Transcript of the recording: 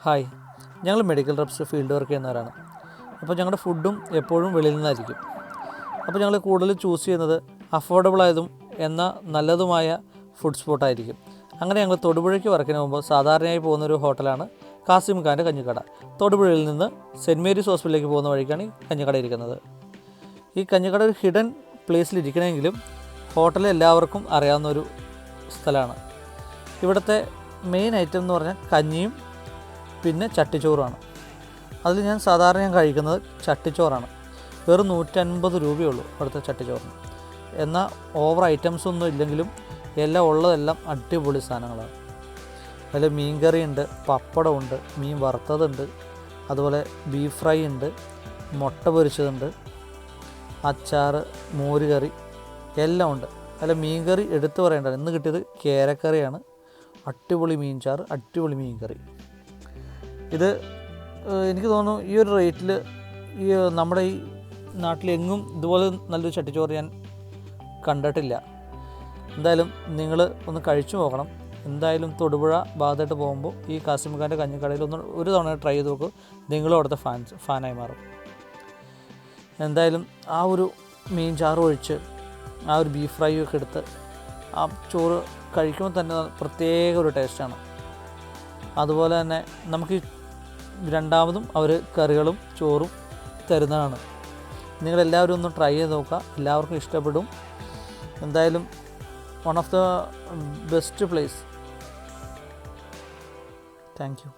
Hi, ഞങ്ങൾ medical reps field work ചെയ്യുന്നവരാണ്. അപ്പോൾ ഞങ്ങളുടെ ഫുഡും എപ്പോഴും വെളിയിൽ നിന്നായിരിക്കും. അപ്പോൾ ഞങ്ങൾ കൂടുതൽ ചൂസ് ചെയ്യുന്നത് അഫോർഡബിളായതും എന്നാൽ നല്ലതുമായ ഫുഡ് സ്പോട്ടായിരിക്കും. അങ്ങനെ ഞങ്ങൾ തൊടുപുഴയ്ക്ക് വർക്കിന് പോകുമ്പോൾ സാധാരണയായി പോകുന്നൊരു ഹോട്ടലാണ് കാസിം ഖാൻ്റെ കഞ്ഞിക്കട. തൊടുപുഴയിൽ നിന്ന് സെൻറ്റ് മേരീസ് ഹോസ്പിറ്റലിലേക്ക് പോകുന്ന വഴിക്കാണ് ഈ കഞ്ഞിക്കട ഇരിക്കുന്നത്. ഈ കഞ്ഞിക്കട ഒരു ഹിഡൻ പ്ലേസിലിരിക്കണമെങ്കിലും ഹോട്ടലിൽ എല്ലാവർക്കും അറിയാവുന്നൊരു സ്ഥലമാണ്. ഇവിടുത്തെ മെയിൻ ഐറ്റം എന്ന് പറഞ്ഞാൽ കഞ്ഞിയും പിന്നെ ചട്ടിച്ചോറുമാണ്. അതിൽ ഞാൻ സാധാരണ കഴിക്കുന്നത് ചട്ടിച്ചോറാണ്. വെറും 150 രൂപയുള്ളൂ ഇവിടുത്തെ ചട്ടിച്ചോറിന്. എന്നാൽ ഓവർ ഐറ്റംസ് ഒന്നും ഇല്ലെങ്കിലും എല്ലാം ഉള്ളതെല്ലാം അടിപൊളി സാധനങ്ങളാണ്. അതിൽ മീൻ കറിയുണ്ട്, പപ്പടമുണ്ട്, മീൻ വറുത്തതുണ്ട്, അതുപോലെ ബീഫ് ഫ്രൈ ഉണ്ട്, മുട്ട പൊരിച്ചതുണ്ട്, അച്ചാർ, മോര് കറി എല്ലാം ഉണ്ട്. അതിൽ മീൻ കറി എടുത്തു പറയേണ്ടത് ഇന്ന് കിട്ടിയത് കേരക്കറിയാണ്. അടിപൊളി മീൻ ചാറ്, അടിപൊളി മീൻ കറി. ഇത് എനിക്ക് തോന്നുന്നു ഈ ഒരു റേറ്റിൽ ഈ നമ്മുടെ ഈ നാട്ടിലെങ്ങും ഇതുപോലെ നല്ലൊരു ചട്ടിച്ചോറ് ഞാൻ കണ്ടിട്ടില്ല. എന്തായാലും നിങ്ങൾ ഒന്ന് കഴിച്ചു നോക്കണം. എന്തായാലും തൊടുപുഴ ഭാഗത്തായിട്ട് പോകുമ്പോൾ ഈ കാസിം ഖാൻ്റെ കഞ്ഞിക്കടയിൽ ഒരു തവണ ട്രൈ ചെയ്ത് നോക്കും. നിങ്ങളും അവിടുത്തെ ഫാനായി മാറും. എന്തായാലും ആ ഒരു മീൻ ചാറ് ഒഴിച്ച് ആ ഒരു ബീഫ് ഫ്രൈ ഒക്കെ എടുത്ത് ആ ചോറ് കഴിക്കുമ്പോൾ തന്നെ പ്രത്യേക ഒരു ടേസ്റ്റാണ്. അതുപോലെ തന്നെ നമുക്ക് രണ്ടാമതും അവർ കറികളും ചോറും തരുന്നതാണ്. നിങ്ങളെല്ലാവരും ഒന്ന് ട്രൈ ചെയ്ത് നോക്കുക, എല്ലാവർക്കും ഇഷ്ടപ്പെടും. എന്തായാലും one of the best place. Thank you.